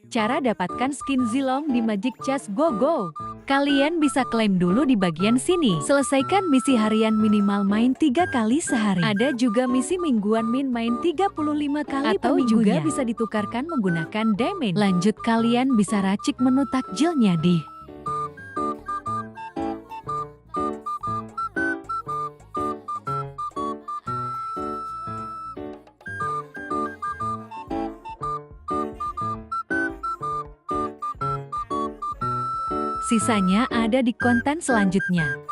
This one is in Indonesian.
Cara dapatkan skin Zilong di Magic Chess Go Go. Kalian bisa klaim dulu di bagian sini. Selesaikan misi harian minimal main 3 kali sehari. Ada juga misi mingguan main 35 kali per minggunya. Atau juga bisa ditukarkan menggunakan diamond. Lanjut, kalian bisa racik menu takjilnya di sisanya ada di konten selanjutnya.